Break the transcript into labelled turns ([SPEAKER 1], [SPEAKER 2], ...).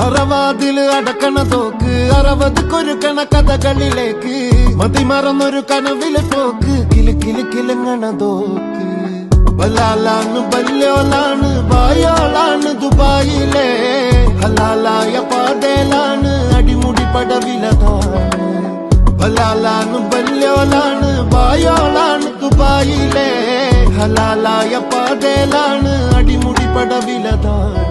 [SPEAKER 1] അറവാതിൽ അടക്കണ തോക്ക് 60 കൊരുക്കണ കഥകളിലേക്ക് മതിമറന്നൊരു കനവില് പോക്ക് കിലു കിലു കിലുങ്ങണ തോക്ക് ബലാലാണ് ബല്യോലാണ് ബായോളാണ് ദുബായിലെ ഹലാലായ പാതയിലാണ് അടിമുടി പടവിലതാണ് ബലാലാണ് ബല്യോലാണ് ബായോളാണ് ദുബായിലെ ഹലാലായ പാതയിലാണ് അടിമുടി പടവിലതാണ്